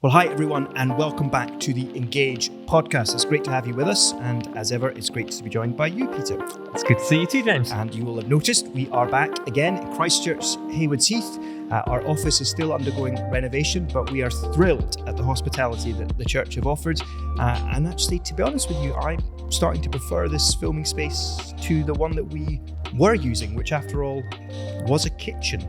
Well, hi everyone, and welcome back to the Engage podcast. It's great to have you with us, and as ever, it's great to be joined by you, Peter. It's good to see you too, James. And you will have noticed we are back again in Christchurch, Haywards Heath. Our office is still undergoing renovation, but we are thrilled at the hospitality that the church have offered. And actually, to be honest with you, I'm starting to prefer this filming space to the one that we were using, which after all was a kitchen.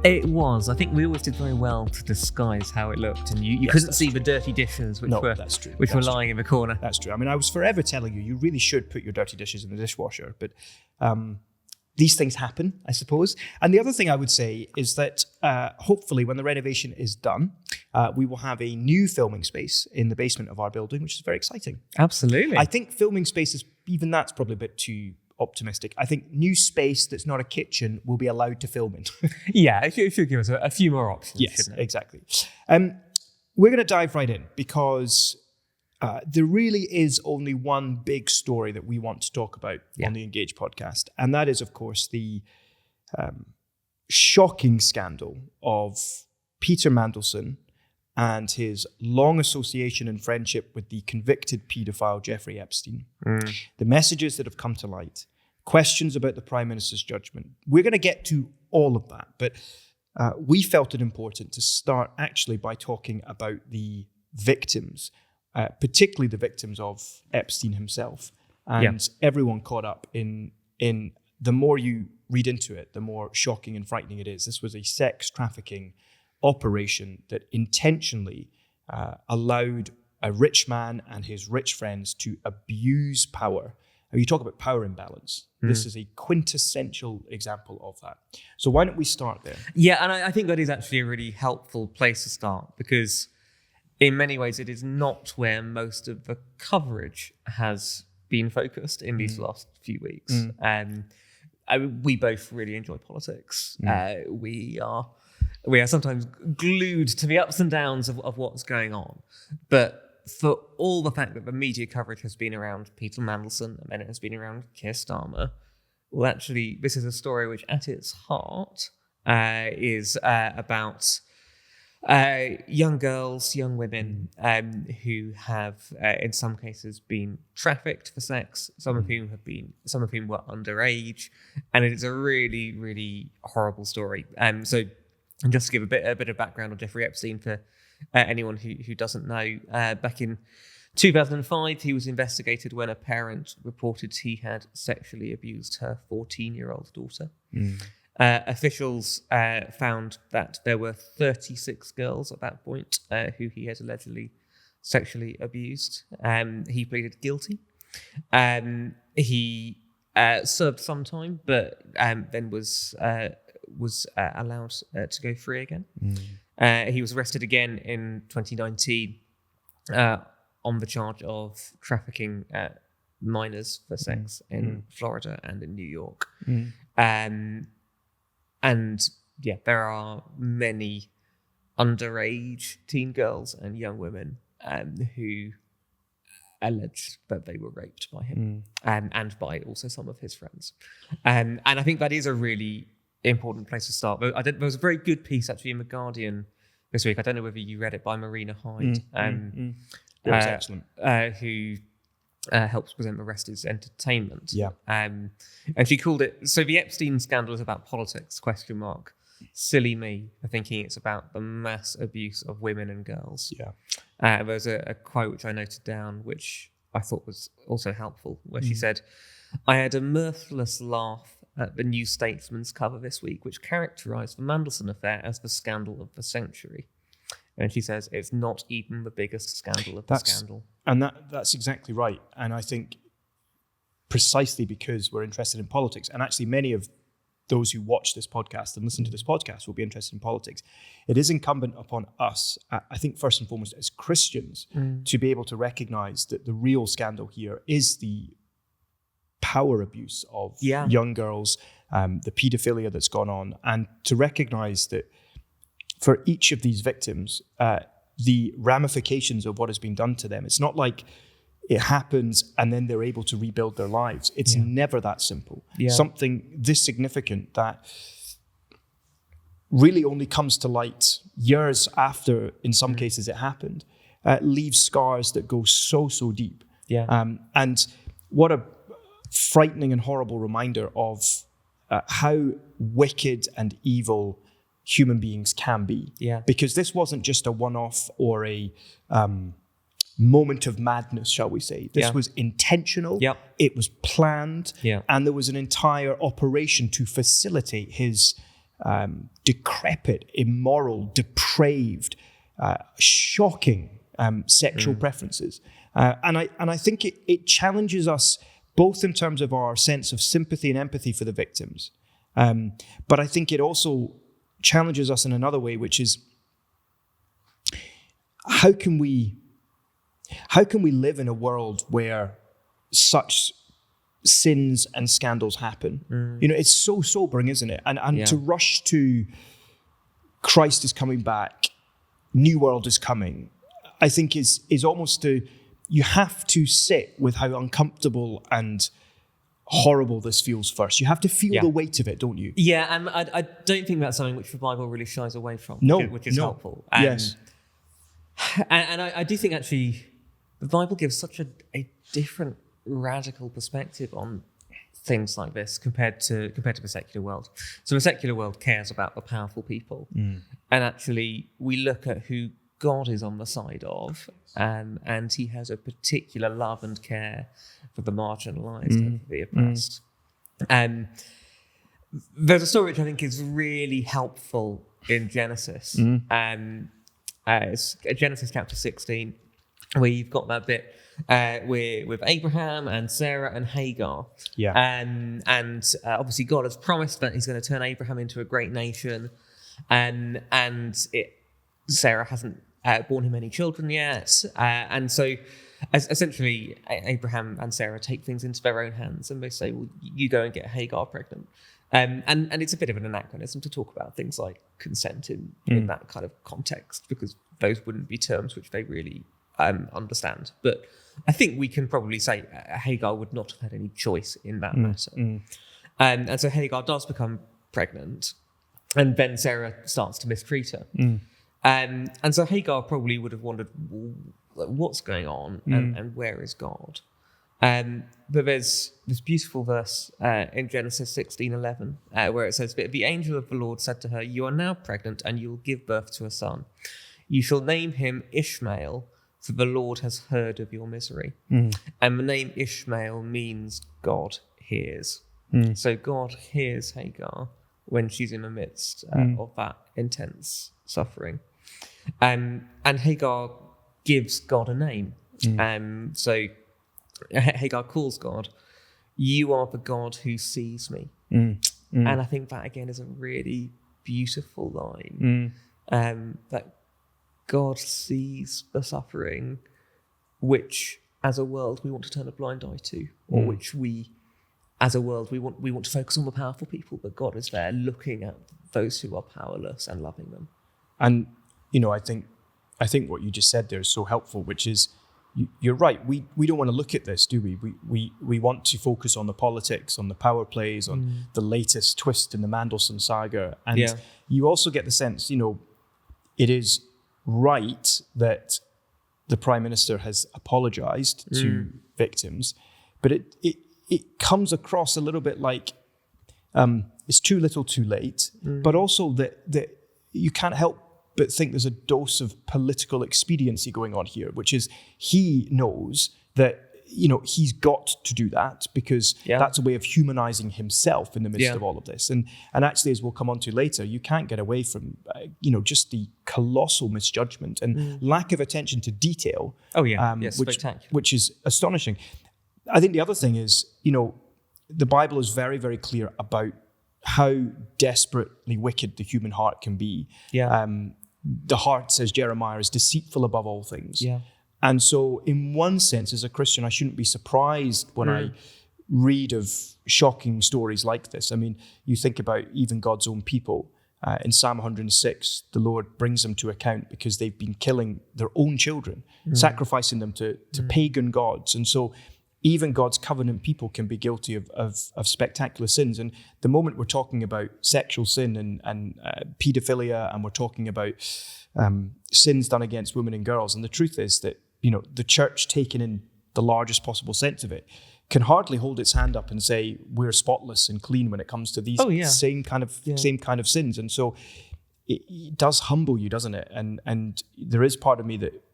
It was. I think we always did very well to disguise how it looked, and you couldn't see the dirty dishes which were lying in the corner. That's true. I mean, I was forever telling you really should put your dirty dishes in the dishwasher, but these things happen, I suppose. And the other thing I would say is that hopefully when the renovation is done, we will have a new filming space in the basement of our building, which is very exciting. Absolutely. I think filming spaces, even that's probably a bit too optimistic. I think new space that's not a kitchen will be allowed to film in. Yeah, it should give us a few more options. Yes, exactly. We're going to dive right in because there really is only one big story that we want to talk about on the Engage podcast. And that is, of course, the shocking scandal of Peter Mandelson and his long association and friendship with the convicted paedophile Jeffrey Epstein. The messages that have come to light, questions about the Prime Minister's judgment. We're going to get to all of that, but we felt it important to start actually by talking about the victims, particularly the victims of Epstein himself. And everyone caught up in the more you read into it, the more shocking and frightening it is. This was a sex trafficking operation that intentionally allowed a rich man and his rich friends to abuse power. And you talk about power imbalance. This is a quintessential example of that. So why don't we start there? Yeah, and I think that is actually a really helpful place to start because in many ways it is not where most of the coverage has been focused in these last few weeks. We both really enjoy politics. We are sometimes glued to the ups and downs of what's going on. But for all the fact that the media coverage has been around Peter Mandelson and then it has been around Keir Starmer, well, actually, this is a story which at its heart is about young girls, young women who have, in some cases, been trafficked for sex. Some of whom were underage, and it is a really, really horrible story. And just to give a bit of background on Jeffrey Epstein for anyone who doesn't know, back in 2005, he was investigated when a parent reported he had sexually abused her 14-year-old daughter. Officials found that there were 36 girls at that point who he had allegedly sexually abused. He pleaded guilty. He served some time, but then was allowed to go free again. He was arrested again in 2019 on the charge of trafficking minors for sex in Florida and in New York. And there are many underage teen girls and young women who alleged that they were raped by him and by also some of his friends. And I think that is a really important place to start. There was a very good piece actually in The Guardian this week. I don't know whether you read it, by Marina Hyde. It was excellent. Who helps present the rest is entertainment. Yeah. And she called it, so the Epstein scandal is about politics, ? Silly me for thinking it's about the mass abuse of women and girls. Yeah. There's a quote which I noted down, which I thought was also helpful, where she said, "I had a mirthless laugh at the New Statesman's cover this week, which characterised the Mandelson affair as the scandal of the century." And she says, it's not even the biggest scandal of the scandal. And that's exactly right. And I think precisely because we're interested in politics, and actually many of those who watch this podcast and listen to this podcast will be interested in politics, it is incumbent upon us, I think first and foremost as Christians, to be able to recognise that the real scandal here is the power abuse of young girls, the paedophilia that's gone on, and to recognise that for each of these victims, the ramifications of what has been done to them, it's not like it happens and then they're able to rebuild their lives. It's never that simple. Something this significant that really only comes to light years after, in some cases, it happened, leaves scars that go so deep. Yeah. And what a frightening and horrible reminder of how wicked and evil human beings can be. Yeah. Because this wasn't just a one-off or a moment of madness, shall we say. This was intentional. Yep. It was planned. Yeah. And there was an entire operation to facilitate his decrepit, immoral, depraved, shocking sexual preferences. And I think it challenges us both in terms of our sense of sympathy and empathy for the victims. But I think it also challenges us in another way, which is how can we live in a world where such sins and scandals happen? It's so sobering, isn't it? And to rush to Christ is coming back, new world is coming, I think is almost you have to sit with how uncomfortable and horrible this feels first. You have to feel the weight of it, don't you? Yeah, and I don't think that's something which the Bible really shies away from, which is helpful. Yes. And I do think actually the Bible gives such a different radical perspective on things like this compared to the secular world. So the secular world cares about the powerful people, and actually we look at who God is on the side of, and he has a particular love and care for the marginalised and the oppressed. There's a story which I think is really helpful in Genesis. It's Genesis chapter 16, where you've got that bit with Abraham and Sarah and Hagar. Yeah. And obviously God has promised that he's going to turn Abraham into a great nation. And Sarah hasn't borne him any children yet. And so essentially Abraham and Sarah take things into their own hands and they say, well, you go and get Hagar pregnant. And it's a bit of an anachronism to talk about things like consent in that kind of context, because those wouldn't be terms which they really understand. But I think we can probably say Hagar would not have had any choice in that matter. And so Hagar does become pregnant, and then Sarah starts to mistreat her. And so Hagar probably would have wondered, what's going on and where is God? But there's this beautiful verse in Genesis 16:11 where it says, the angel of the Lord said to her, you are now pregnant and you will give birth to a son. You shall name him Ishmael, for the Lord has heard of your misery. And the name Ishmael means God hears. So God hears Hagar when she's in the midst of that intense suffering. And Hagar gives God a name. So Hagar calls God, you are the God who sees me. And I think that again is a really beautiful line. That God sees the suffering which as a world we want to turn a blind eye to, or which we as a world we want to focus on the powerful people, but God is there looking at those who are powerless and loving them. And I think what you just said there is so helpful, which is you're right. We don't want to look at this, do we? We want to focus on the politics, on the power plays, on the latest twist in the Mandelson saga. And you also get the sense, it is right that the Prime Minister has apologized to victims, but it comes across a little bit like it's too little too late, but also that you can't help but think there's a dose of political expediency going on here, which is he knows that he's got to do that because that's a way of humanizing himself in the midst of all of this. And actually, as we'll come on to later, you can't get away from just the colossal misjudgment and lack of attention to detail. Which is astonishing. I think the other thing is, the Bible is very, very clear about how desperately wicked the human heart can be. The heart, says Jeremiah, is deceitful above all things. And so in one sense, as a Christian, I shouldn't be surprised when I read of shocking stories like this. I mean, you think about even God's own people. In Psalm 106, the Lord brings them to account because they've been killing their own children, sacrificing them to pagan gods. And so even God's covenant people can be guilty of spectacular sins. And the moment we're talking about sexual sin and paedophilia, and we're talking about sins done against women and girls, and the truth is that, the church, taken in the largest possible sense of it, can hardly hold its hand up and say we're spotless and clean when it comes to these same kind of sins. And so it does humble you, doesn't it? And there is part of me that,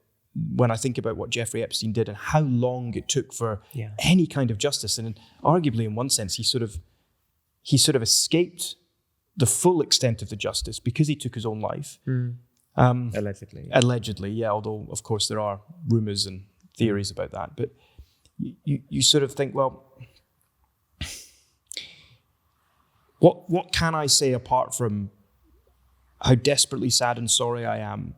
when I think about what Jeffrey Epstein did and how long it took for any kind of justice, and arguably in one sense he sort of escaped the full extent of the justice because he took his own life. Allegedly, yeah. Although of course there are rumors and theories about that, but you sort of think, well, what can I say apart from how desperately sad and sorry I am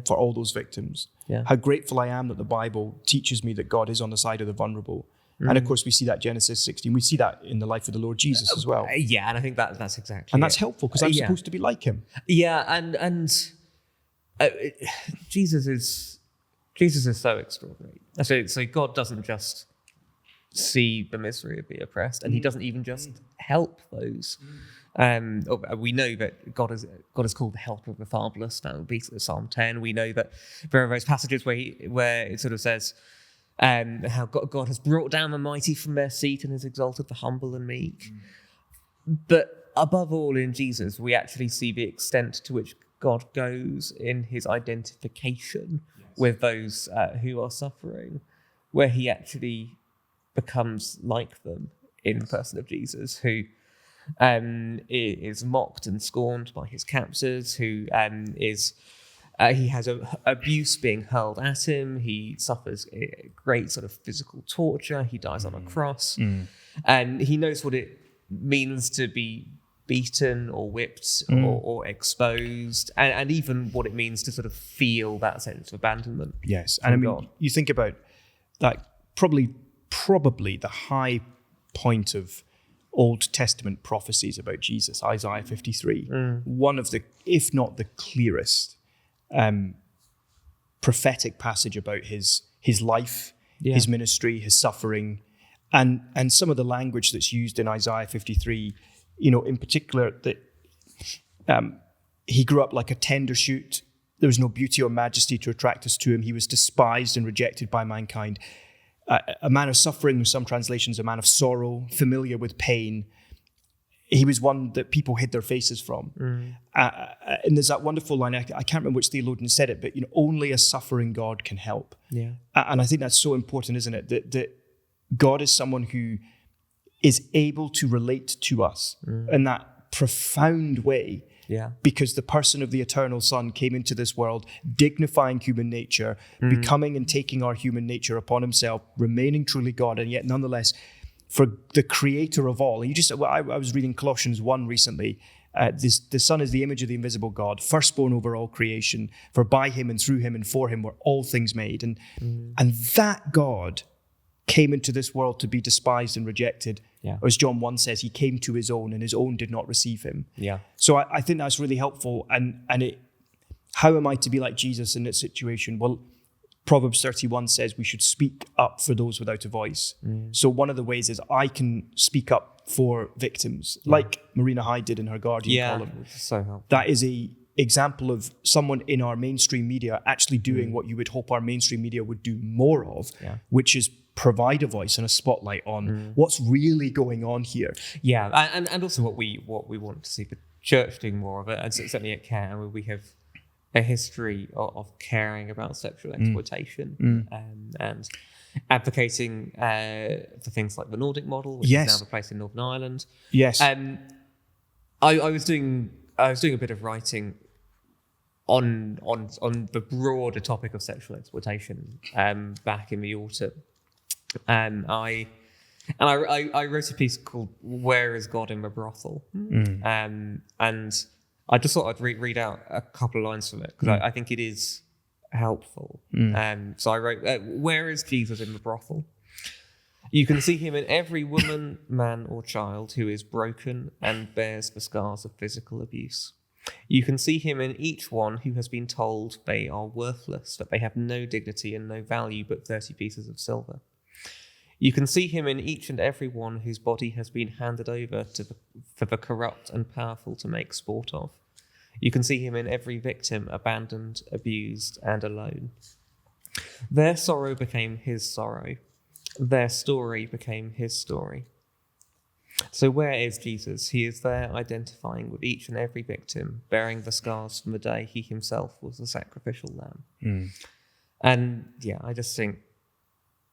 for all those victims? How grateful I am that the Bible teaches me that God is on the side of the vulnerable. And of course, we see that Genesis 16. We see that in the life of the Lord Jesus as well. Yeah, and I think that's exactly and that's helpful because I'm supposed to be like him. Yeah, and Jesus is so extraordinary. So God doesn't just see the misery of the oppressed, and he doesn't even just help those. We know that God is called the helper of the fatherless. That would be Psalm 10. We know that there are those passages where it sort of says how God has brought down the mighty from their seat and has exalted the humble and meek. But above all, in Jesus, we actually see the extent to which God goes in his identification with those who are suffering, where he actually becomes like them in the person of Jesus, who is mocked and scorned by his captors, who he has abuse being hurled at him, he suffers great sort of physical torture, he dies on a cross, and he knows what it means to be beaten or whipped or exposed, and even what it means to sort of feel that sense of abandonment. Yes, and I mean, God. You think about that, probably the high point of Old Testament prophecies about Jesus, Isaiah 53, one of the, if not the clearest prophetic passage about his life, his ministry, his suffering, and some of the language that's used in Isaiah 53, in particular, that he grew up like a tender shoot. There was no beauty or majesty to attract us to him. He was despised and rejected by mankind. A man of suffering, in some translations, a man of sorrow, familiar with pain. He was one that people hid their faces from. And there's that wonderful line, I can't remember which theologian said it, but only a suffering God can help. Yeah. And I think that's so important, isn't it? That God is someone who is able to relate to us in that profound way. Yeah. Because the person of the eternal Son came into this world, dignifying human nature, becoming and taking our human nature upon himself, remaining truly God, and yet nonetheless, for the creator of all. And I was reading Colossians 1 recently. The Son is the image of the invisible God, firstborn over all creation, for by him and through him and for him were all things made. And that God came into this world to be despised and rejected. Yeah. Or as John 1 says, he came to his own and his own did not receive him. Yeah. So I think that's really helpful. And how am I to be like Jesus in this situation? Well, Proverbs 31 says we should speak up for those without a voice. So one of the ways is I can speak up for victims, like Marina Hyde did in her Guardian column. So helpful. That is a example of someone in our mainstream media actually doing what you would hope our mainstream media would do more of, which is provide a voice and a spotlight on what's really going on here. Yeah, and also what we want to see the church doing more of it, and certainly at Care, where we have a history of caring about sexual exploitation and advocating for things like the Nordic model, which is now the place in Northern Ireland. Yes. I was doing a bit of writing on the broader topic of sexual exploitation back in the autumn. I wrote a piece called "Where is God in the Brothel?" And I just thought I'd read out a couple of lines from it because I think it is helpful. So I wrote, "Where is Jesus in the brothel? You can see him in every woman, man, or child who is broken and bears the scars of physical abuse. You can see him in each one who has been told they are worthless, that they have no dignity and no value but 30 pieces of silver. You can see him in each and every one whose body has been handed over for the corrupt and powerful to make sport of. You can see him in every victim abandoned, abused, and alone. Their sorrow became his sorrow. Their story became his story. So where is Jesus? He is there identifying with each and every victim, bearing the scars from the day he himself was the sacrificial lamb. And yeah, I just think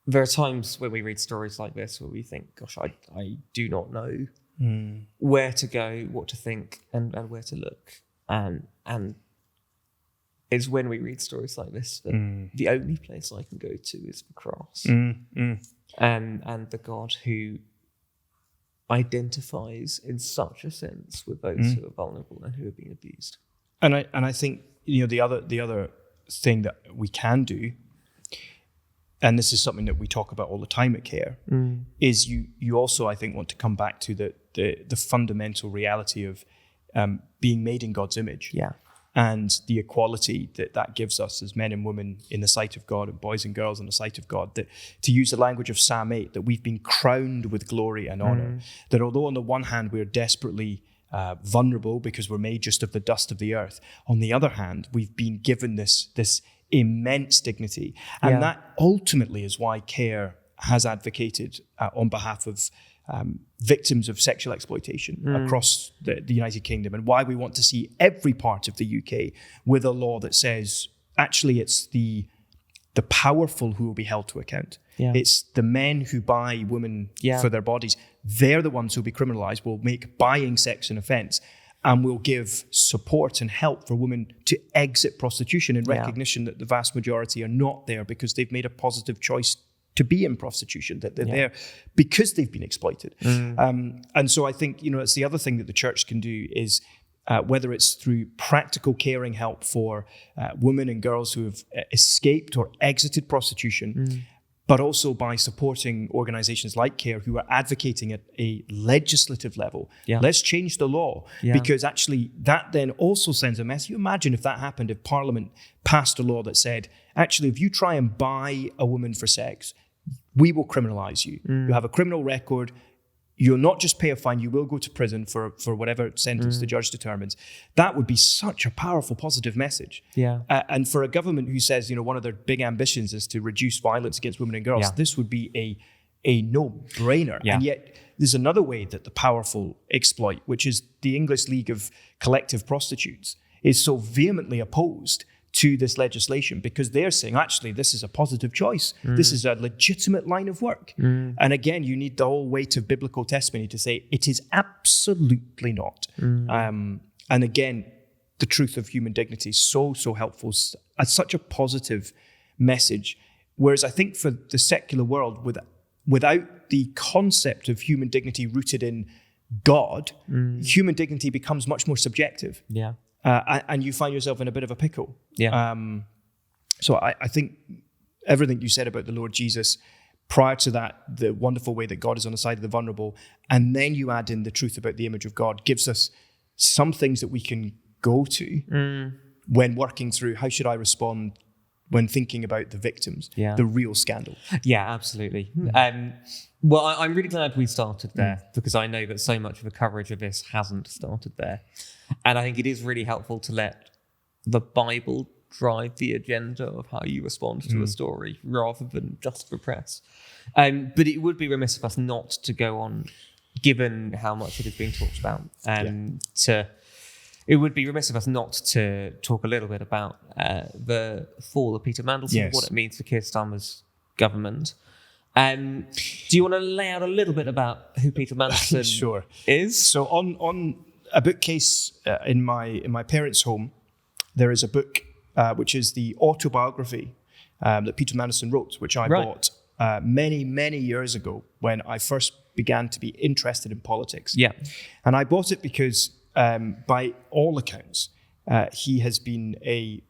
there are times when we read stories like this where we think, gosh, I do not know where to go, what to think, and where to look. And it's when we read stories like this that the only place I can go to is the cross. And the God who identifies in such a sense with those who are vulnerable and who are being abused. And I think, the other thing that we can do, and this is something that we talk about all the time at CARE, is you also, I think, want to come back to the fundamental reality of being made in God's image. Yeah. And the equality that gives us as men and women in the sight of God, and boys and girls in the sight of God, that, to use the language of Psalm 8, that we've been crowned with glory and honor. That although on the one hand we're desperately vulnerable because we're made just of the dust of the earth, on the other hand we've been given this immense dignity. And that ultimately is why CARE has advocated on behalf of victims of sexual exploitation across the United Kingdom, and why we want to see every part of the UK with a law that says, actually, it's the powerful who will be held to account. Yeah. It's the men who buy women for their bodies. They're the ones who will be criminalised. We'll make buying sex an offence, and we'll give support and help for women to exit prostitution in recognition that the vast majority are not there because they've made a positive choice to be in prostitution, that they're there because they've been exploited. And so I think, it's the other thing that the church can do is, whether it's through practical caring help for women and girls who have escaped or exited prostitution, but also by supporting organizations like CARE who are advocating at a legislative level. Let's change the law, because actually that then also sends a message. You imagine if that happened, if Parliament passed a law that said, actually, if you try and buy a woman for sex, we will criminalize you. You have a criminal record. You'll not just pay a fine, you will go to prison for whatever sentence the judge determines. That would be such a powerful, positive message. And for a government who says, one of their big ambitions is to reduce violence against women and girls, this would be a no-brainer. And yet there's another way that the powerful exploit, which is the English League of Collective Prostitutes, is so vehemently opposed to this legislation, because they're saying, actually, this is a positive choice. This is a legitimate line of work. And again, you need the whole weight of biblical testimony to say it is absolutely not. And again, the truth of human dignity is so helpful, as such a positive message. Whereas I think for the secular world, without the concept of human dignity rooted in God, human dignity becomes much more subjective. And you find yourself in a bit of a pickle. So I think everything you said about the Lord Jesus, prior to that, the wonderful way that God is on the side of the vulnerable, and then you add in the truth about the image of God, gives us some things that we can go to when working through how should I respond when thinking about the victims, the real scandal. Absolutely. Well, I'm really glad we started there, because I know that so much of the coverage of this hasn't started there. And I think it is really helpful to let the Bible drive the agenda of how you respond to a story, rather than just the press. But it would be remiss of us not to go on, given how much it is being talked about, it would be remiss of us not to talk a little bit about the fall of Peter Mandelson, what it means for Keir Starmer's government. Do you want to lay out a little bit about who Peter Mandelson is? So on a bookcase in my parents' home, there is a book which is the autobiography that Peter Mandelson wrote, which I bought many years ago when I first began to be interested in politics. And I bought it because, by all accounts, he has been a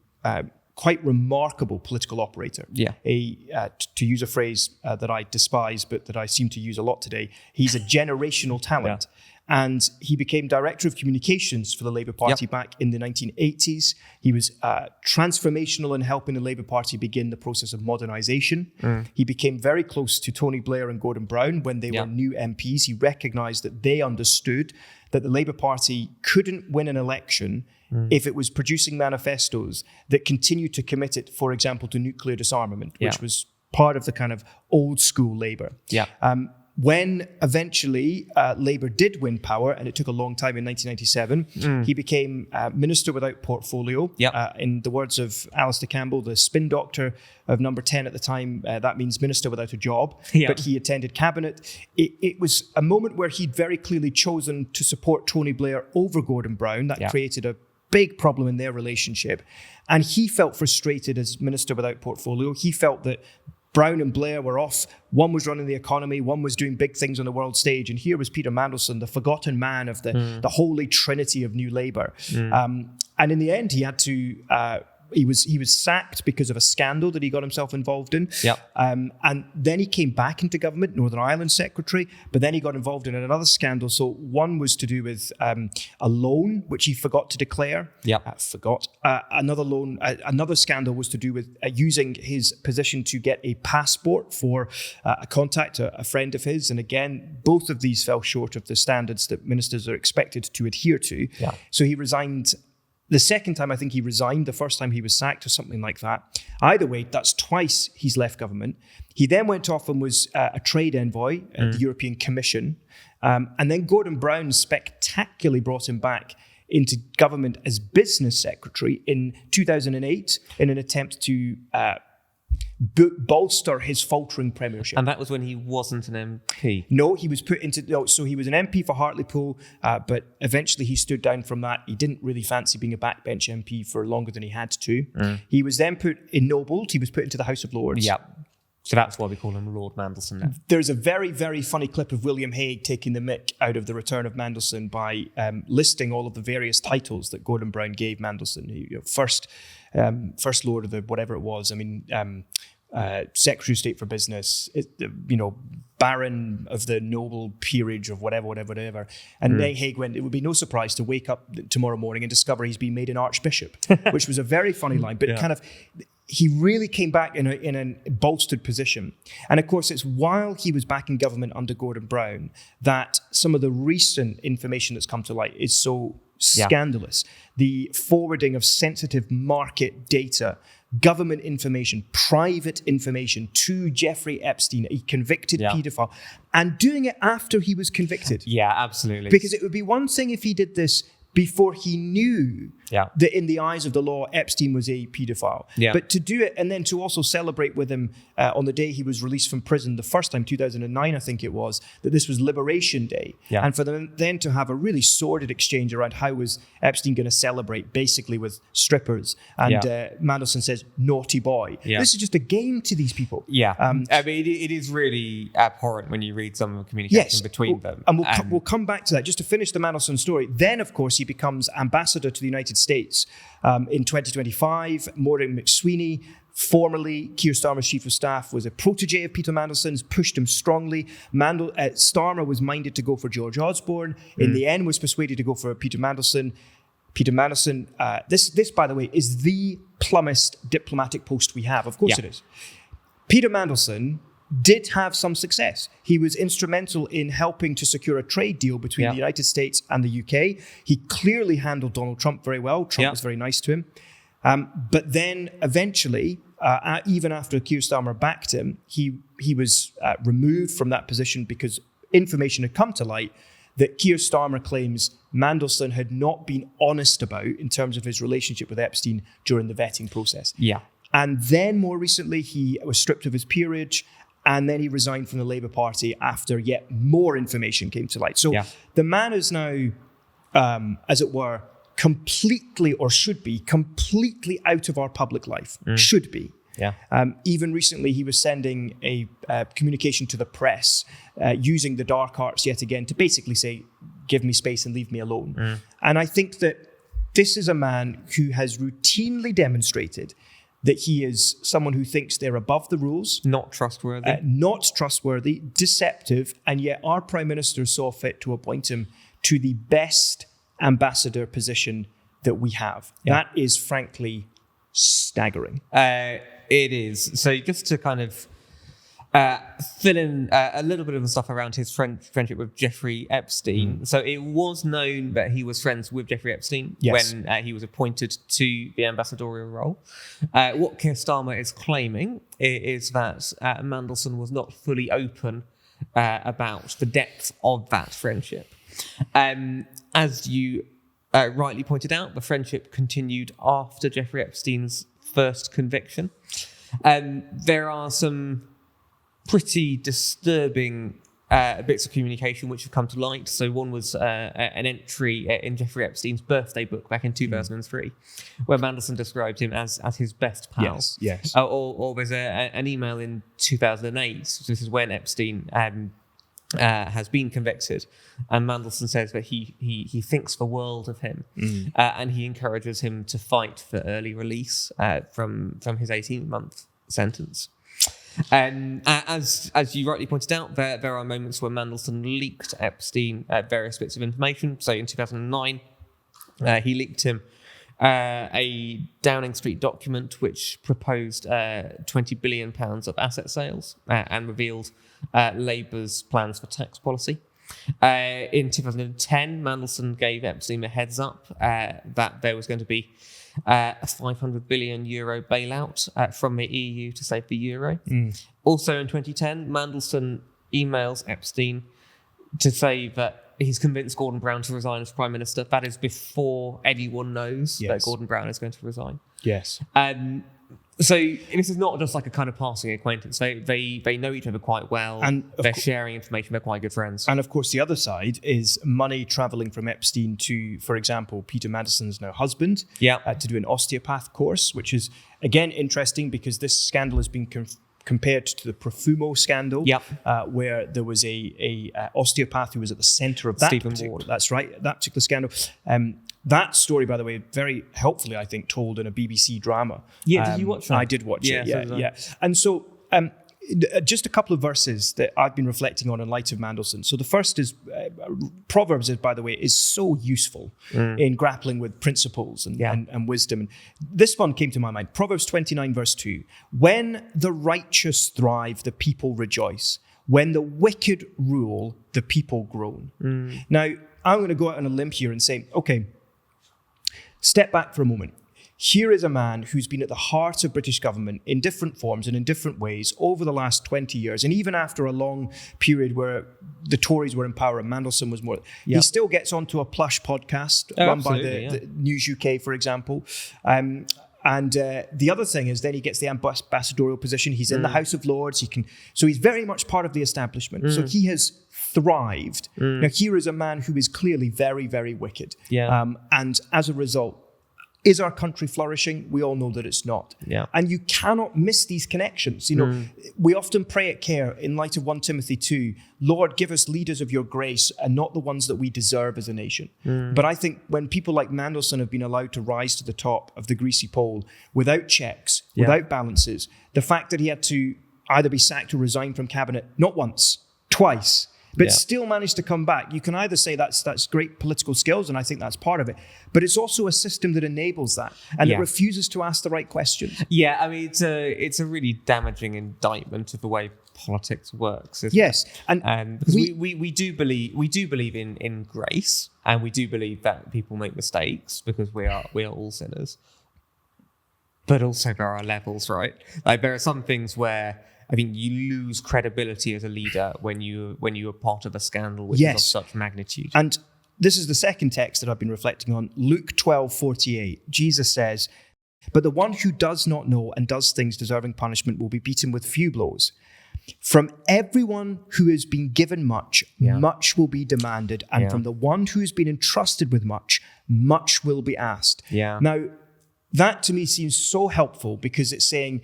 quite remarkable political operator. To use a phrase that I despise, but that I seem to use a lot today, he's a generational talent. And he became director of communications for the Labour Party back in the 1980s. He was transformational in helping the Labour Party begin the process of modernisation. He became very close to Tony Blair and Gordon Brown when they were new MPs. He recognised that they understood that the Labour Party couldn't win an election if it was producing manifestos that continued to commit it, for example, to nuclear disarmament, which was part of the kind of old school Labour. When eventually Labour did win power, and it took a long time in 1997, he became Minister without portfolio. In the words of Alistair Campbell, the spin doctor of Number 10 at the time, that means Minister without a job. But he attended Cabinet. It was a moment where he'd very clearly chosen to support Tony Blair over Gordon Brown. That created a big problem in their relationship. And he felt frustrated as Minister without portfolio. He felt that Brown and Blair were off. One was running the economy, one was doing big things on the world stage, and here was Peter Mandelson, the forgotten man of the holy trinity of New Labour. And in the end, he had to... He was sacked because of a scandal that he got himself involved in. And then he came back into government, Northern Ireland Secretary, but then he got involved in another scandal. So one was to do with a loan, which he forgot to declare. Another scandal was to do with using his position to get a passport for a contact, a friend of his. And again, both of these fell short of the standards that ministers are expected to adhere to. So he resigned. The second time I think he resigned, the first time he was sacked or something like that. Either way, that's twice he's left government. He then went off and was a trade envoy at the European Commission. And then Gordon Brown spectacularly brought him back into government as business secretary in 2008 in an attempt to bolster his faltering premiership. And that was when he wasn't an MP? No, he was put into... So he was an MP for Hartlepool, but eventually he stood down from that. He didn't really fancy being a backbench MP for longer than he had to. He was then ennobled. He was put into the House of Lords. So that's why we call him Lord Mandelson now. There's a very, very funny clip of William Hague taking the mick out of The Return of Mandelson by listing all of the various titles that Gordon Brown gave Mandelson. First Lord of the whatever it was. I mean, Secretary of State for Business, Baron of the Noble Peerage of whatever. And then Hague went, it would be no surprise to wake up tomorrow morning and discover he's been made an Archbishop, which was a very funny line, but kind of... He really came back in a bolstered position. And of course, it's while he was back in government under Gordon Brown that some of the recent information that's come to light is so scandalous. The forwarding of sensitive market data, government information, private information to Jeffrey Epstein, a convicted paedophile, and doing it after he was convicted. Absolutely. Because it would be one thing if he did this before he knew that in the eyes of the law, Epstein was a paedophile. But to do it and then to also celebrate with him on the day he was released from prison, the first time, 2009, I think it was, that this was Liberation Day. And for them then to have a really sordid exchange around how was Epstein going to celebrate, basically with strippers. And Mandelson says, naughty boy. This is just a game to these people. I mean, it is really abhorrent when you read some of the communication between them. And we'll come back to that. Just to finish the Mandelson story, then, of course, he becomes ambassador to the United States in 2025. Maureen McSweeney, formerly Keir Starmer's chief of staff, was a protege of Peter Mandelson's, pushed him strongly. Starmer was minded to go for George Osborne. In the end, was persuaded to go for Peter Mandelson. Peter Mandelson, this, by the way, is the plummest diplomatic post we have. Of course it is. Peter Mandelson did have some success. He was instrumental in helping to secure a trade deal between the United States and the UK. He clearly handled Donald Trump very well. Trump was very nice to him. But then eventually, even after Keir Starmer backed him, he was removed from that position because information had come to light that Keir Starmer claims Mandelson had not been honest about in terms of his relationship with Epstein during the vetting process. And then more recently, he was stripped of his peerage. And then he resigned from the Labour Party after yet more information came to light. So the man is now, as it were, completely, or should be, completely out of our public life. Should be. Even recently, he was sending a communication to the press using the dark arts yet again to basically say, give me space and leave me alone. And I think that this is a man who has routinely demonstrated that he is someone who thinks they're above the rules. Not trustworthy, deceptive, and yet our Prime Minister saw fit to appoint him to the best ambassador position that we have. Yeah. That is frankly staggering. It is. So just to kind of fill in a little bit of the stuff around his friendship with Jeffrey Epstein. So it was known that he was friends with Jeffrey Epstein when he was appointed to the ambassadorial role. What Keir Starmer is claiming is that Mandelson was not fully open about the depth of that friendship. As you rightly pointed out, the friendship continued after Jeffrey Epstein's first conviction. There are some pretty disturbing bits of communication which have come to light. So one was an entry in Jeffrey Epstein's birthday book back in 2003, where Mandelson described him as his best pal. Yes. Or there's an email in 2008. So this is when Epstein has been convicted, and Mandelson says that he thinks the world of him, and he encourages him to fight for early release from his 18-month sentence. As you rightly pointed out, there are moments where Mandelson leaked Epstein various bits of information. So in 2009, he leaked him a Downing Street document which proposed £20 billion of asset sales and revealed Labour's plans for tax policy. In 2010, Mandelson gave Epstein a heads up that there was going to be a €500 billion bailout from the EU to save the euro. Also in 2010, Mandelson emails Epstein to say that he's convinced Gordon Brown to resign as Prime Minister. That is before anyone knows that Gordon Brown is going to resign. Yes. So this is not just like a kind of passing acquaintance. They know each other quite well. And they're sharing information. They're quite good friends. And of course, the other side is money traveling from Epstein to, for example, Peter Mandelson's now husband to do an osteopath course, which is, again, interesting because this scandal has been compared to the Profumo scandal, where there was a osteopath who was at the centre of that. Stephen Ward. That's right, that particular scandal. That story, by the way, very helpfully, I think, told in a BBC drama. Yeah, did you watch that? I did watch it, yeah. And so just a couple of verses that I've been reflecting on in light of Mandelson. So the first is, Proverbs, by the way, is so useful in grappling with principles and wisdom. And this one came to my mind. Proverbs 29, verse 2. When the righteous thrive, the people rejoice. When the wicked rule, the people groan. Now, I'm going to go out on a limb here and say, okay, step back for a moment. Here is a man who's been at the heart of British government in different forms and in different ways over the last 20 years. And even after a long period where the Tories were in power and Mandelson was more, he still gets onto a plush podcast run by the News UK, for example. And the other thing is then he gets the ambassadorial position. He's in the House of Lords. So he's very much part of the establishment. So he has thrived. Now, here is a man who is clearly very, very wicked. And as a result, is our country flourishing? We all know that it's not. And you cannot miss these connections. You know, we often pray at Care in light of 1 Timothy 2, Lord, give us leaders of your grace and not the ones that we deserve as a nation. But I think when people like Mandelson have been allowed to rise to the top of the greasy pole without checks, without balances, the fact that he had to either be sacked or resign from cabinet, not once, twice, but still managed to come back. You can either say that's great political skills, and I think that's part of it, but it's also a system that enables that, and it refuses to ask the right questions. Yeah, I mean, it's a really damaging indictment of the way politics works. Yes, and because we do believe in grace, and we do believe that people make mistakes because we are all sinners. But also there are levels, right? Like there are some things where I think you lose credibility as a leader when you are part of a scandal which is of such magnitude. And this is the second text that I've been reflecting on. Luke 12:48. Jesus says, "But the one who does not know and does things deserving punishment will be beaten with few blows. From everyone who has been given much, much will be demanded. And from the one who has been entrusted with much, much will be asked." Now, that to me seems so helpful because it's saying,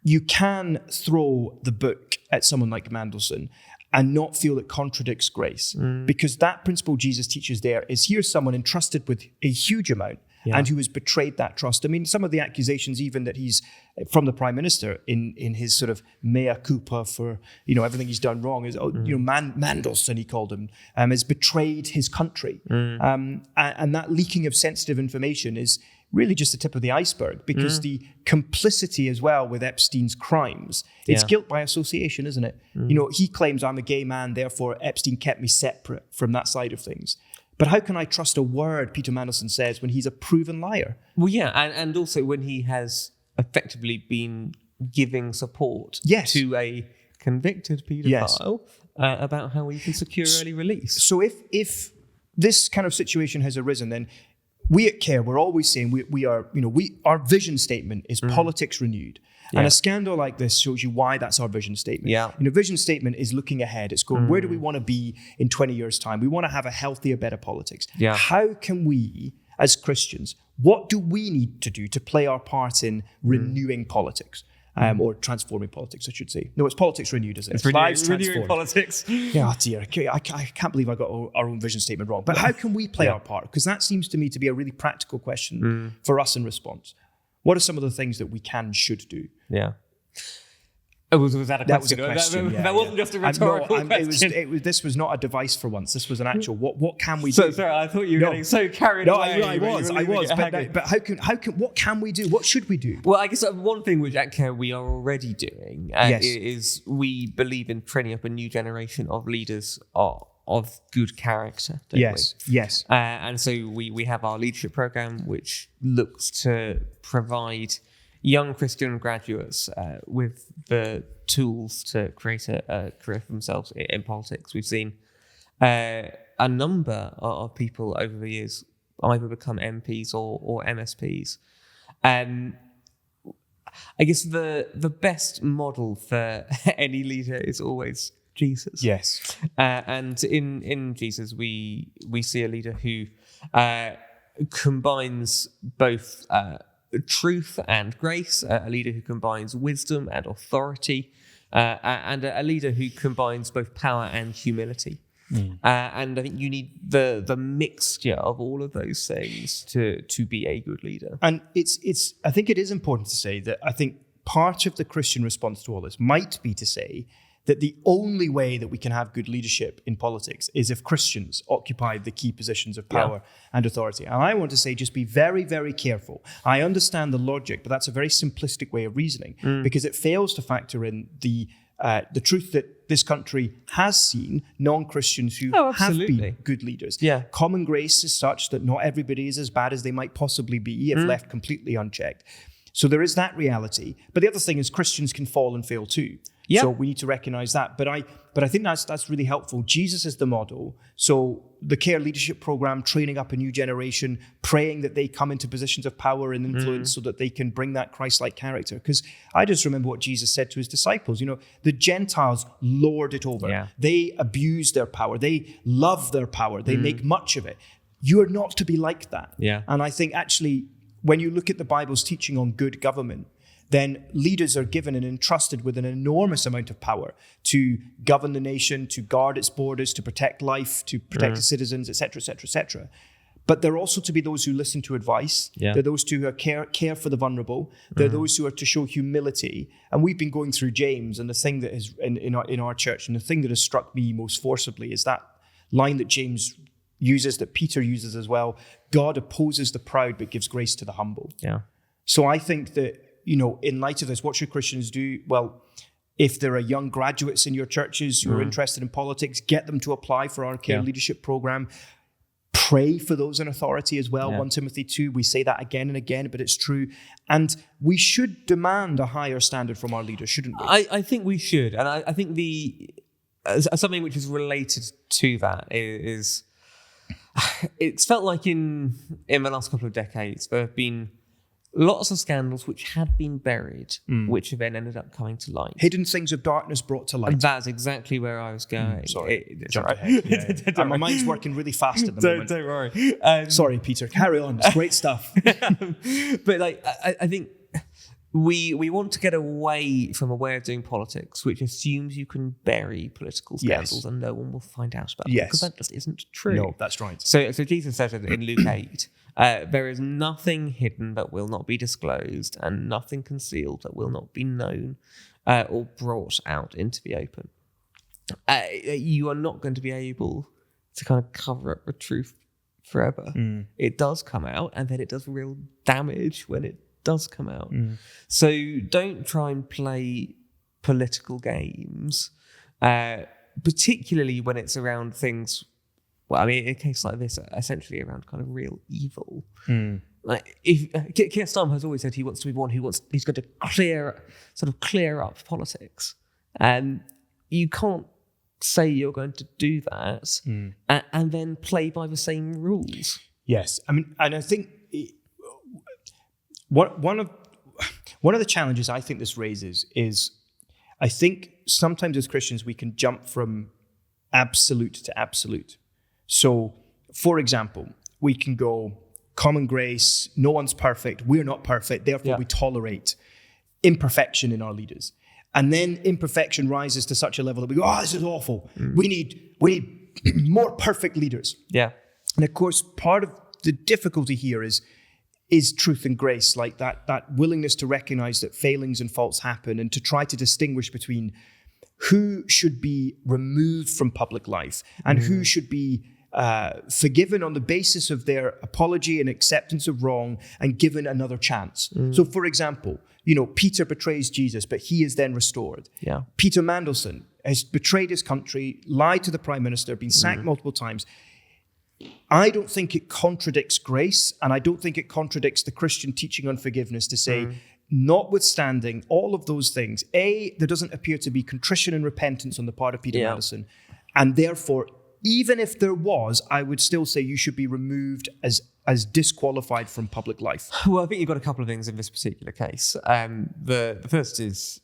you can throw the book at someone like Mandelson and not feel it contradicts grace. Because that principle Jesus teaches there is, here's someone entrusted with a huge amount, and who has betrayed that trust. I mean, some of the accusations even that he's from the Prime Minister in his sort of mea culpa for, everything he's done wrong is, Mandelson, he called him, has betrayed his country. And that leaking of sensitive information is really just the tip of the iceberg, because the complicity as well with Epstein's crimes, it's guilt by association, isn't it? He claims I'm a gay man, therefore Epstein kept me separate from that side of things. But how can I trust a word Peter Mandelson says when he's a proven liar? Well, yeah, and also when he has effectively been giving support to a convicted paedophile about how he can secure early release. So if this kind of situation has arisen, then we at CARE, we're always saying our vision statement is politics renewed. And a scandal like this shows you why that's our vision statement. Vision statement is looking ahead. It's going, where do we want to be in 20 years' time? We want to have a healthier, better politics. How can we, as Christians, what do we need to do to play our part in renewing politics? Or transforming politics, I should say. No, it's politics renewed, isn't it? It's renewing politics. Yeah, dear. I can't believe I got our own vision statement wrong. But how can we play our part? Because that seems to me to be a really practical question for us in response. What are some of the things that we can and should do? Yeah. Was that a question? That was a question. That wasn't just a rhetorical question. This was not a device for once. This was an actual. What can we do? Sorry, I thought you were getting so carried away. No, I was. But how can? What can we do? What should we do? Well, I guess one thing which at CARE we are already doing is we believe in training up a new generation of leaders of good character. Yes. And so we have our leadership program, which looks to provide young Christian graduates with the tools to create a career for themselves in politics. We've seen a number of people over the years either become MPs or MSPs. I guess the best model for any leader is always Jesus. Yes. And in Jesus, we see a leader who combines both truth and grace, a leader who combines wisdom and authority, and a leader who combines both power and humility. And I think you need the mixture of all of those things to be a good leader. And I think it is important to say that I think part of the Christian response to all this might be to say that the only way that we can have good leadership in politics is if Christians occupy the key positions of power and authority. And I want to say, just be very, very careful. I understand the logic, but that's a very simplistic way of reasoning because it fails to factor in the truth that this country has seen non-Christians who have been good leaders. Common grace is such that not everybody is as bad as they might possibly be if left completely unchecked. So there is that reality. But the other thing is Christians can fall and fail too. So we need to recognize that. But I think that's really helpful. Jesus is the model. So the CARE leadership program, training up a new generation, praying that they come into positions of power and influence so that they can bring that Christ-like character. Because I just remember what Jesus said to his disciples. The Gentiles lord it over. They abuse their power. They love their power. They make much of it. You're not to be like that. And I think actually, when you look at the Bible's teaching on good government, then leaders are given and entrusted with an enormous amount of power to govern the nation, to guard its borders, to protect life, to protect its citizens, etc., etc., etc. But there are also to be those who listen to advice. There are those who care for the vulnerable. There are those who are to show humility. And we've been going through James, and the thing that is in our church, and the thing that has struck me most forcibly is that line that James uses, that Peter uses as well. God opposes the proud, but gives grace to the humble. So I think that, in light of this, what should Christians do? Well, if there are young graduates in your churches who are interested in politics, get them to apply for our CARE leadership program. Pray for those in authority as well. 1 Timothy 2, we say that again and again, but it's true. And we should demand a higher standard from our leaders, shouldn't we? I think we should. And I think something which is related to that is it's felt like in the last couple of decades, there have been lots of scandals which had been buried, which have then ended up coming to light. Hidden things of darkness brought to light. And that's exactly where I was going. Sorry. My mind's working really fast at the moment. Don't worry. Sorry, Peter. Carry on. It's great stuff. But I think we want to get away from a way of doing politics which assumes you can bury political scandals and no one will find out about them, because that just isn't true. No, that's right. So Jesus says in Luke 8, there is nothing hidden that will not be disclosed, and nothing concealed that will not be known or brought out into the open. You are not going to be able to kind of cover up the truth forever. It does come out, and then it does real damage when it does come out. So don't try and play political games, particularly when it's around things. Well, I mean, in a case like this, essentially around kind of real evil. Like, if Keir Starmer has always said he wants to be one he's going to clear up politics, and you can't say you're going to do that and then play by the same rules. Yes, I mean, and I think one of the challenges I think this raises is, I think sometimes as Christians we can jump from absolute to absolute. So, for example, we can go common grace, no one's perfect, we're not perfect, therefore we tolerate imperfection in our leaders. And then imperfection rises to such a level that we go, this is awful. We need more perfect leaders. Yeah. And of course, part of the difficulty here is truth and grace, like that willingness to recognize that failings and faults happen, and to try to distinguish between who should be removed from public life and who should be forgiven on the basis of their apology and acceptance of wrong and given another chance. So, for example, Peter betrays Jesus, but he is then restored. Yeah. Peter Mandelson has betrayed his country, lied to the prime minister, been sacked multiple times. I don't think it contradicts grace, and I don't think it contradicts the Christian teaching on forgiveness to say, notwithstanding all of those things, there doesn't appear to be contrition and repentance on the part of Peter Mandelson, and therefore, even if there was, I would still say you should be removed as disqualified from public life. Well, I think you've got a couple of things in this particular case. The first is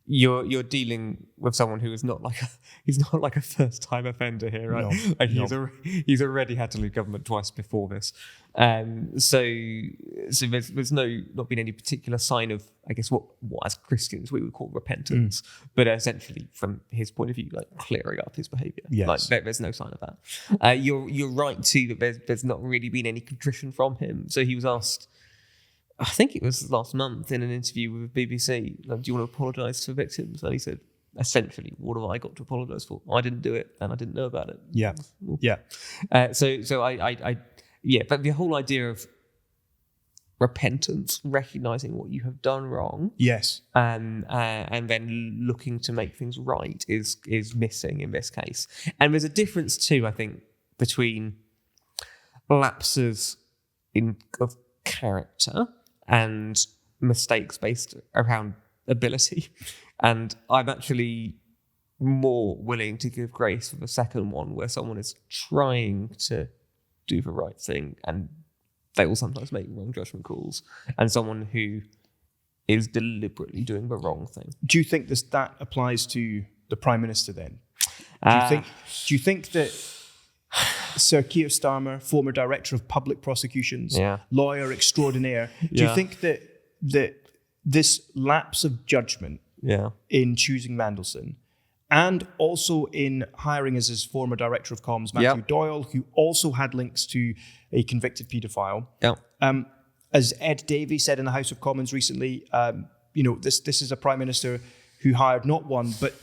you're dealing with someone who is not like a first time offender here, right? No, like he's already had to leave government twice before this. So there's not been any particular sign of, I guess, what as Christians we would call repentance, but essentially from his point of view, like clearing up his behaviour. Yes. Like there's no sign of that. You're right too that there's not really been any contrition from him. So he was asked, I think it was last month in an interview with BBC, like, do you want to apologise to victims? And he said, essentially, what have I got to apologise for? I didn't do it, and I didn't know about it. Yeah, yeah. So I but the whole idea of repentance, recognising what you have done wrong, yes, and then looking to make things right is missing in this case. And there's a difference too, I think, between lapses of character and mistakes based around ability. And I'm actually more willing to give grace for the second one, where someone is trying to do the right thing and they will sometimes make wrong judgment calls, and someone who is deliberately doing the wrong thing. Do you think that applies to the Prime Minister then? Do you think that Sir Keir Starmer, former Director of Public Prosecutions, lawyer extraordinaire, do you think that this lapse of judgment in choosing Mandelson, and also in hiring as his former Director of Comms, Matthew Doyle, who also had links to a convicted paedophile, as Ed Davey said in the House of Commons recently, this is a Prime Minister who hired not one, but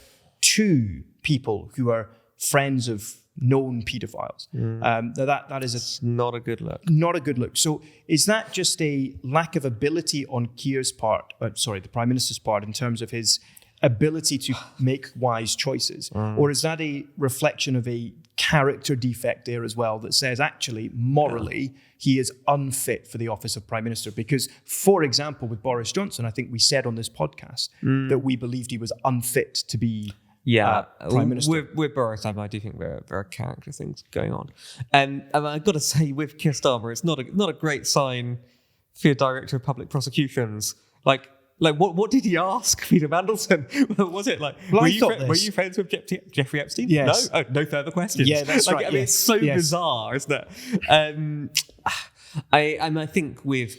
two people who are friends of known paedophiles. That is not a good look. Not a good look. So is that just a lack of ability on Keir's part, the Prime Minister's part, in terms of his ability to make wise choices? Or is that a reflection of a character defect there as well, that says actually morally he is unfit for the office of Prime Minister? Because, for example, with Boris Johnson, I think we said on this podcast that we believed he was unfit to be Prime Minister. With Boris, I do think there are character things going on. And I've got to say, with Keir Starmer, it's not a great sign for your Director of Public Prosecutions. Like what did he ask Peter Mandelson? Was it like, were you friends with Jeffrey Epstein? Yes. No? Oh, no further questions. Yeah, that's right. It's so bizarre, isn't it? I think with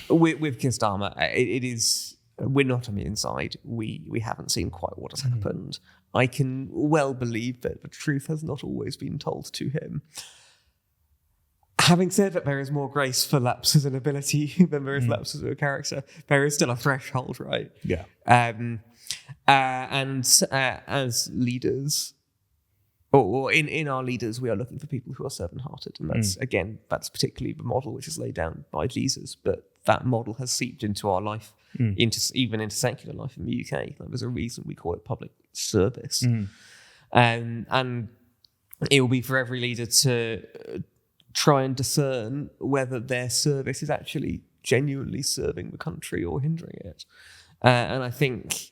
With Keir Starmer, it is, we're not on the inside. We haven't seen quite what has happened. I can well believe that the truth has not always been told to him. Having said that, there is more grace for lapses in ability than there is lapses in character. There is still a threshold, right? Yeah. And as leaders, or in our leaders, we are looking for people who are servant-hearted. And that's particularly the model which is laid down by Jesus. But that model has seeped into our life, even into secular life in the UK. Like, there's a reason we call it public service. And it will be for every leader to try and discern whether their service is actually genuinely serving the country or hindering it. And I think,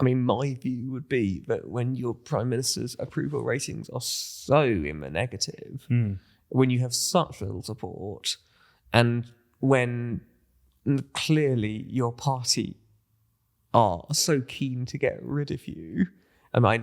my view would be that when your Prime Minister's approval ratings are so in the negative, when you have such little support, and when clearly your party are so keen to get rid of you.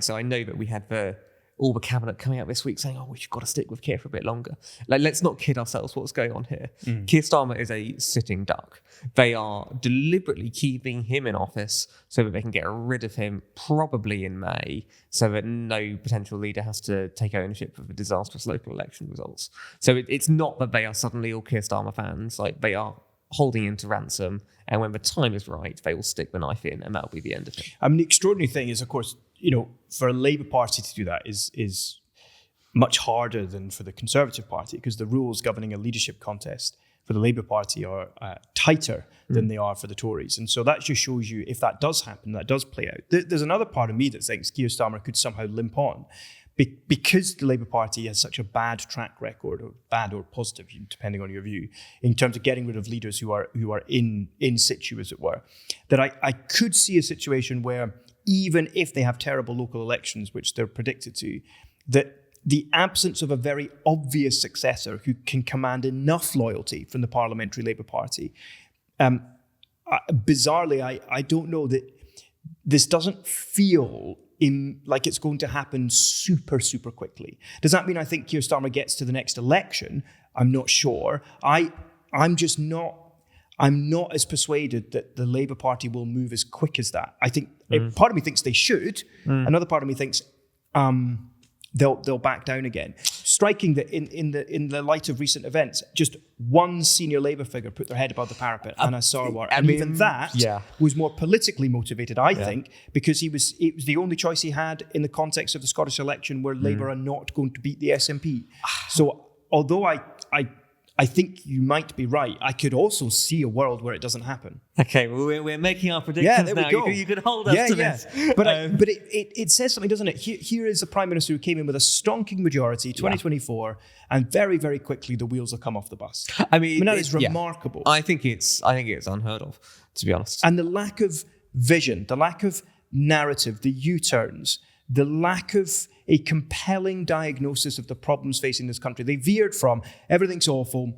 So I know that we had all the cabinet coming out this week saying, we've got to stick with Keir for a bit longer. Like, let's not kid ourselves what's going on here. Keir Starmer is a sitting duck. They are deliberately keeping him in office so that they can get rid of him probably in May, so that no potential leader has to take ownership of the disastrous local election results. So it's not that they are suddenly all Keir Starmer fans. Like, they are holding him to ransom, and when the time is right, they will stick the knife in, and that'll be the end of it. The extraordinary thing is, of course, for a Labour Party to do that is much harder than for the Conservative Party, because the rules governing a leadership contest for the Labour Party are tighter than they are for the Tories. And so that just shows you, if that does happen, that does play out. There's another part of me that thinks Keir Starmer could somehow limp on, because the Labour Party has such a bad track record, or bad or positive, depending on your view, in terms of getting rid of leaders who are in situ, as it were, that I could see a situation where, even if they have terrible local elections, which they're predicted to, that the absence of a very obvious successor who can command enough loyalty from the Parliamentary Labour Party, bizarrely, I don't know, that this doesn't feel like it's going to happen super, super quickly. Does that mean I think Keir Starmer gets to the next election? I'm not sure. I'm not as persuaded that the Labour Party will move as quick as that. I think part of me thinks they should. Another part of me thinks they'll back down again. Striking that in the light of recent events, just one senior Labour figure put their head above the parapet, Anna Sarwar, and even that was more politically motivated, I think, because it was the only choice he had in the context of the Scottish election, where Labour are not going to beat the SNP. So although I think you might be right, I could also see a world where it doesn't happen. Okay, well, we're making our predictions now. You can hold us to this. But it says something, doesn't it? Here is a Prime Minister who came in with a stonking majority, 2024, and very, very quickly the wheels have come off the bus. That is remarkable. I think it's unheard of, to be honest. And the lack of vision, the lack of narrative, the U-turns, the lack of a compelling diagnosis of the problems facing this country. They veered from everything's awful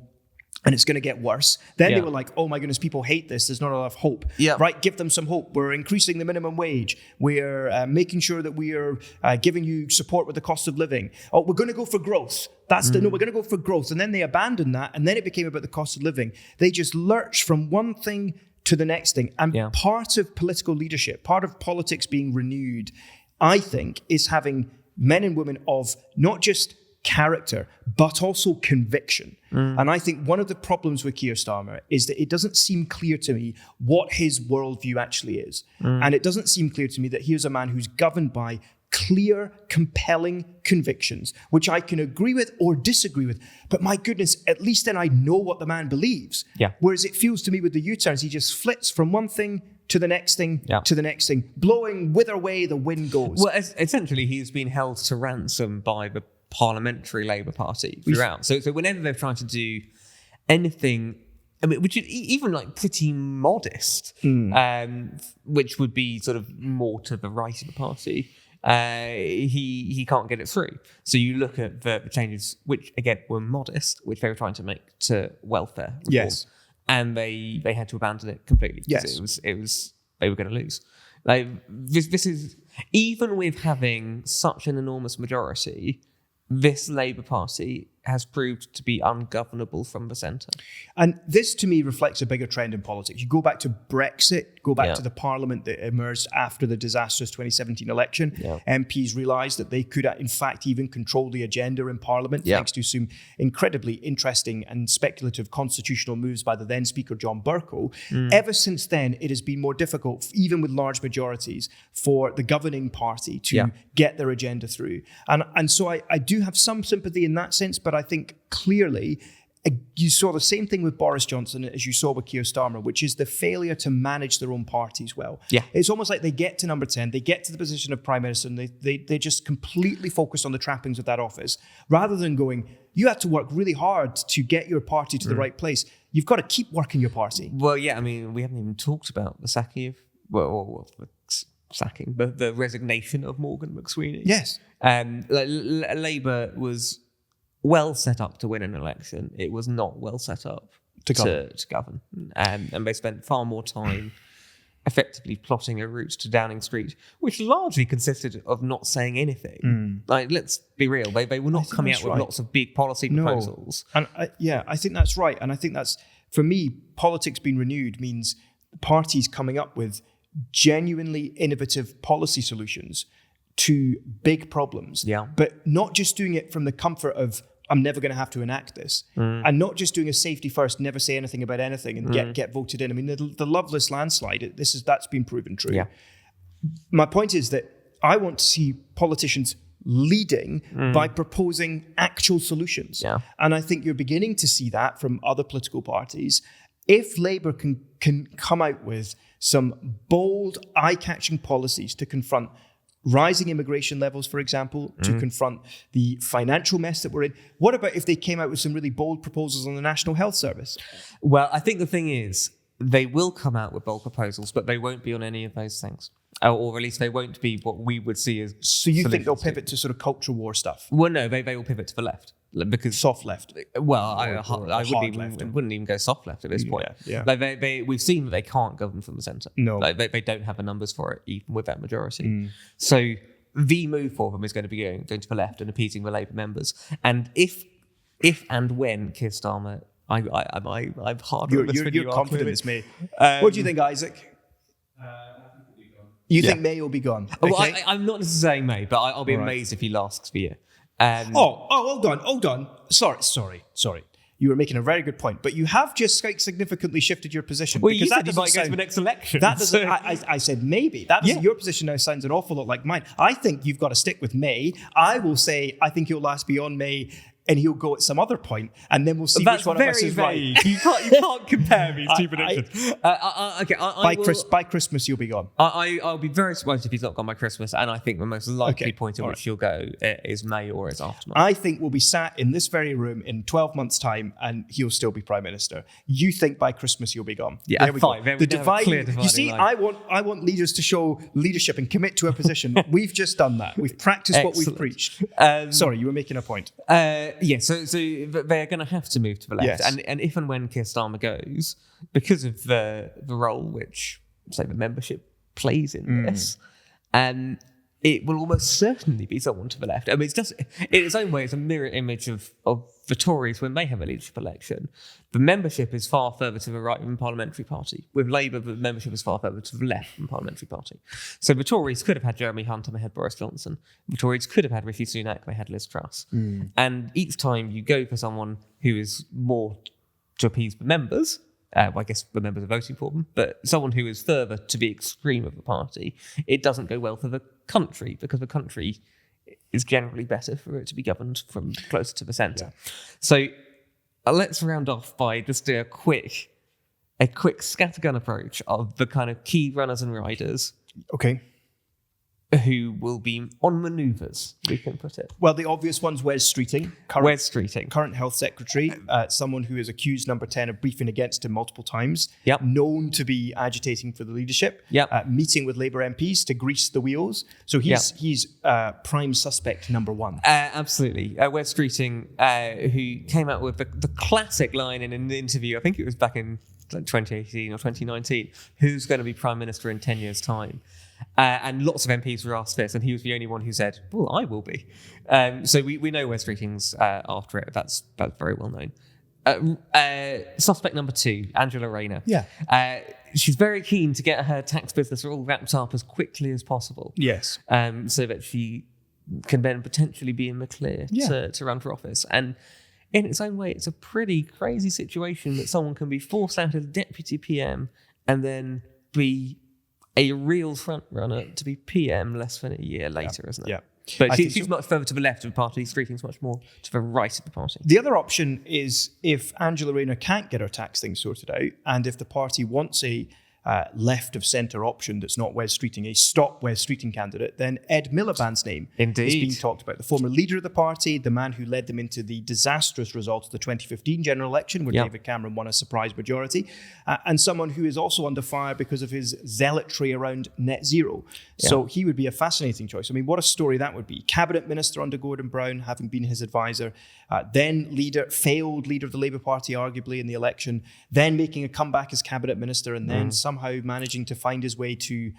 and it's going to get worse. Then they were like, oh my goodness, people hate this. There's not enough hope. Right, give them some hope. We're increasing the minimum wage. We're making sure that we are giving you support with the cost of living. Oh, we're going to go for growth. We're going to go for growth. And then they abandoned that, and then it became about the cost of living. They just lurched from one thing to the next thing. And part of political leadership, part of politics being renewed, I think, is having men and women of not just character, but also conviction. And I think one of the problems with Keir Starmer is that it doesn't seem clear to me what his worldview actually is. And it doesn't seem clear to me that here's a man who's governed by clear, compelling convictions, which I can agree with or disagree with. But my goodness, at least then I know what the man believes. Whereas it feels to me with the U-turns, he just flits from one thing to the next thing, to the next thing, blowing whither way the wind goes. Well, essentially, he's been held to ransom by the Parliamentary Labour Party throughout. So whenever they've tried to do anything, which is even like pretty modest, which would be sort of more to the right of the party, he can't get it through. So you look at the changes, which again were modest, which they were trying to make to welfare reform. And they had to abandon it completely because it was they were going to lose. Like this is, even with having such an enormous majority, this Labour Party has proved to be ungovernable from the centre. And this, to me, reflects a bigger trend in politics. You go back to Brexit, go back to the parliament that emerged after the disastrous 2017 election. MPs realised that they could, in fact, even control the agenda in parliament, thanks to some incredibly interesting and speculative constitutional moves by the then Speaker, John Bercow. Ever since then, it has been more difficult, even with large majorities, for the governing party to get their agenda through. And so I do have some sympathy in that sense, but I think clearly you saw the same thing with Boris Johnson as you saw with Keir Starmer, which is the failure to manage their own parties well. It's almost like they get to number 10, they get to the position of Prime Minister, and they just completely focus on the trappings of that office, rather than going, you have to work really hard to get your party to the right place. You've got to keep working your party. Well, yeah, I mean, we haven't even talked about the sacking of, but the resignation of Morgan McSweeney. Yes. Labour was well set up to win an election. It was not well set up to govern. And they spent far more time effectively plotting a route to Downing Street, which largely consisted of not saying anything. Like, let's be real, they were not coming out with lots of big policy proposals. And I think that's right. And I think that's, for me, politics being renewed means parties coming up with genuinely innovative policy solutions to big problems, but not just doing it from the comfort of, I'm never going to have to enact this, and not just doing a safety first, never say anything about anything and get voted in. I mean, the Loveless landslide, that's been proven true. My point is that I want to see politicians leading by proposing actual solutions. And I think you're beginning to see that from other political parties. If Labour can come out with some bold, eye-catching policies to confront rising immigration levels, for example, to confront the financial mess that we're in. What about if they came out with some really bold proposals on the National Health Service? Well, I think the thing is, they will come out with bold proposals, but they won't be on any of those things. Or at least they won't be what we would see as... So you think they'll pivot to sort of cultural war stuff? Well, no, they will pivot to the left. Because soft left. Well, I wouldn't even go soft left at this point. Like we've seen that they can't govern from the centre. No, like they don't have the numbers for it, even with that majority. So the move for them is going to be going to the left and appeasing the Labour members. And if and when Keir Starmer, I'm hard. You're confident it's May. What do you think, Isaac? You think May will be gone? Okay. Well, I'm not necessarily saying May, but I'll be amazed if he lasts for a year. Hold on. Sorry. You were making a very good point, but you have just significantly shifted your position. Well, you said you might go to the next election. That doesn't. I said maybe. Your position now sounds an awful lot like mine. I think you've got to stick with May. I will say I think he'll last beyond May, and he'll go at some other point, and then we'll see which one of us is right. You can't compare these two predictions. By Christmas, you'll be gone. I'll be very surprised if he's not gone by Christmas, and I think the most likely point at which he'll go is May or is after May. I think we'll be sat in this very room in 12 months' time, and he'll still be Prime Minister. You think by Christmas you'll be gone? Yeah, there we fine. Go. The divide. You see, line. I want leaders to show leadership and commit to a position. We've just done that. We've practiced what we've preached. Sorry, you were making a point. So they're going to have to move to the left. Yes. And if and when Keir Starmer goes, because of the role which, say, the membership plays in this, it will almost certainly be someone to the left. I mean, it's just, in its own way, it's a mirror image of the Tories when they have a leadership election. The membership is far further to the right than the Parliamentary Party. With Labour, the membership is far further to the left than the Parliamentary Party. So the Tories could have had Jeremy Hunt and they had Boris Johnson. The Tories could have had Rishi Sunak, they had Liz Truss. And each time you go for someone who is more to appease the members, I guess the members are voting for them, but someone who is further to the extreme of the party, it doesn't go well for the country, because the country is generally better for it to be governed from closer to the centre. So let's round off by just do a quick scattergun approach of the kind of key runners and riders. Okay. Who will be on manoeuvres, we can put it. Well, the obvious ones, Wes Streeting. Current Health Secretary, someone who is accused, number 10, of briefing against him multiple times, known to be agitating for the leadership, meeting with Labour MPs to grease the wheels. So he's prime suspect number 1. Absolutely. Wes Streeting, who came out with the classic line in an interview, I think it was back in 2018 or 2019, who's going to be Prime Minister in 10 years' time. And lots of MPs were asked this, and he was the only one who said, well, I will be. So we know Wes Streeting's after it. That's very well known. Suspect number 2, Angela Rayner. Yeah. She's very keen to get her tax business all wrapped up as quickly as possible. Yes. So that she can then potentially be in the clear to run for office. And in its own way, it's a pretty crazy situation that someone can be forced out as deputy PM and then be a real front runner to be PM less than a year later, isn't it? Yeah. But she's much further to the left of the party. Streeting's much more to the right of the party. The other option is if Angela Rayner can't get her tax thing sorted out, and if the party wants a left of centre option that's not Wes Streeting, a stop Wes Streeting candidate, then Ed Miliband's name is being talked about. The former leader of the party, the man who led them into the disastrous result of the 2015 general election, where David Cameron won a surprise majority, and someone who is also under fire because of his zealotry around net zero. So he would be a fascinating choice. I mean, what a story that would be. Cabinet minister under Gordon Brown, having been his advisor, then failed leader of the Labour Party, arguably, in the election, then making a comeback as cabinet minister, and then somehow managing to find his way to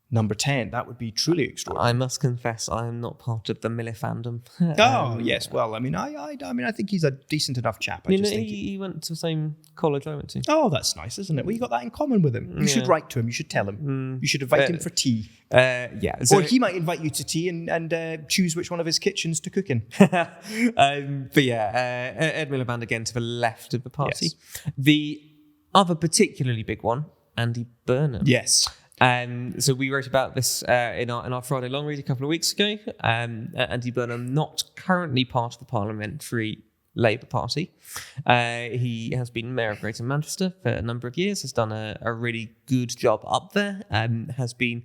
number 10. That would be truly extraordinary. I must confess, I am not part of the Millie fandom. Yes. Well, I mean, I think he's a decent enough chap. He went to the same college I went to. Oh, that's nice, isn't it? Well, you got that in common with him. You should write to him. You should tell him. You should invite him for tea. So, or he might invite you to tea and choose which one of his kitchens to cook in. Ed Miliband again to the left of the party. Yes. The other particularly big one, Andy Burnham. Yes. So we wrote about this in our Friday long read a couple of weeks ago. Andy Burnham, not currently part of the parliamentary Labour Party. He has been Mayor of Greater Manchester for a number of years, has done a really good job up there, has been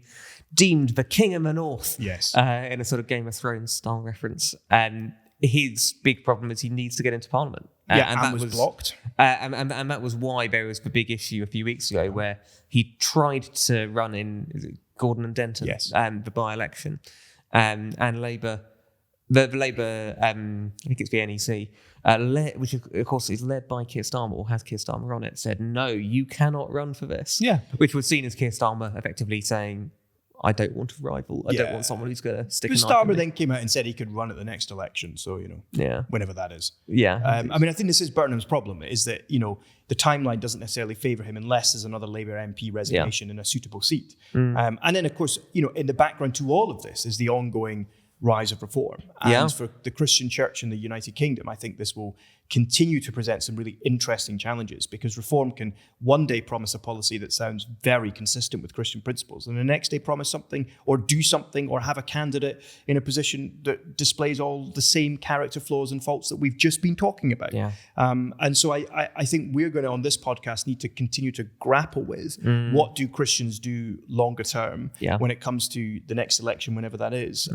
deemed the King of the North in a sort of Game of Thrones style reference. His big problem is he needs to get into Parliament. And that was blocked. And that was why there was the big issue a few weeks ago where he tried to run in Gordon and Denton, the by-election. And Labour, the Labour, I think it's the NEC, which of course is led by Keir Starmer, or has Keir Starmer on it, said, no, you cannot run for this. Yeah. Which was seen as Keir Starmer effectively saying, I don't want a rival. I don't want someone who's going to stick a knife in me. Starmer then came out and said he could run at the next election. So, whenever that is. Yeah. I mean, I think this is Burnham's problem, is that, the timeline doesn't necessarily favour him unless there's another Labour MP resignation in a suitable seat. And then, of course, in the background to all of this is the ongoing rise of reform. And for the Christian church in the United Kingdom, I think this will continue to present some really interesting challenges, because reform can one day promise a policy that sounds very consistent with Christian principles, and the next day promise something or do something or have a candidate in a position that displays all the same character flaws and faults that we've just been talking about. And so I think we're going to, on this podcast, need to continue to grapple with what do Christians do longer term when it comes to the next election, whenever that is.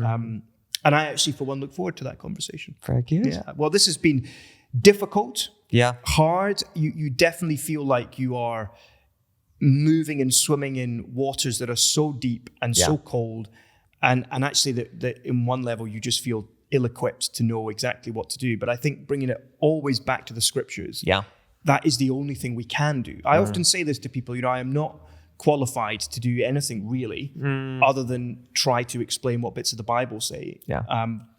And I actually, for one, look forward to that conversation. Very good. Yeah. Well, this has been difficult, hard. You definitely feel like you are moving and swimming in waters that are so deep and so cold, and actually that in one level you just feel ill-equipped to know exactly what to do. But I think bringing it always back to the scriptures, that is the only thing we can do. I often say this to people, I am not qualified to do anything really other than try to explain what bits of the Bible say,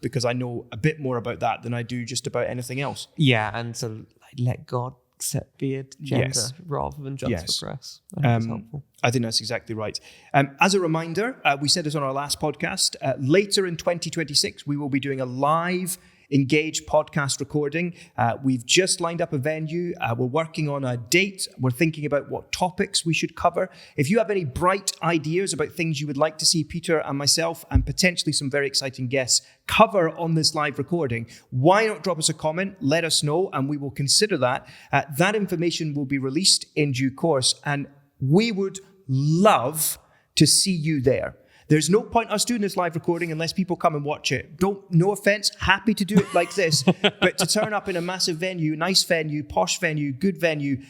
because I know a bit more about that than I do just about anything else. And so let God set the agenda rather than just the press. I think that's helpful. I think that's exactly right. As a reminder, we said this on our last podcast, later in 2026 we will be doing a live Engage podcast recording. We've just lined up a venue. We're working on a date. We're thinking about what topics we should cover. If you have any bright ideas about things you would like to see Peter and myself and potentially some very exciting guests cover on this live recording, why not drop us a comment, let us know, and we will consider that. That information will be released in due course, and we would love to see you there. There's no point us doing this live recording unless people come and watch it. No offense, happy to do it like this, but to turn up in a massive venue, nice venue, posh venue, good venue,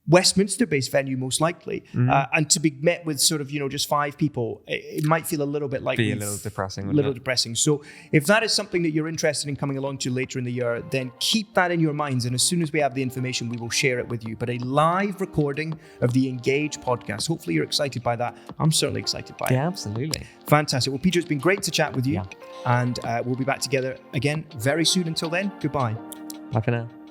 Westminster-based venue, most likely, and to be met with sort of, just 5 people, it might feel a little bit like Be a little depressing. Depressing. So if that is something that you're interested in coming along to later in the year, then keep that in your minds. And as soon as we have the information, we will share it with you. But a live recording of the Engage podcast. Hopefully you're excited by that. I'm certainly excited by it. Yeah, absolutely. Fantastic. Well, Peter, it's been great to chat with you. Yeah. And we'll be back together again very soon. Until then, goodbye. Bye for now.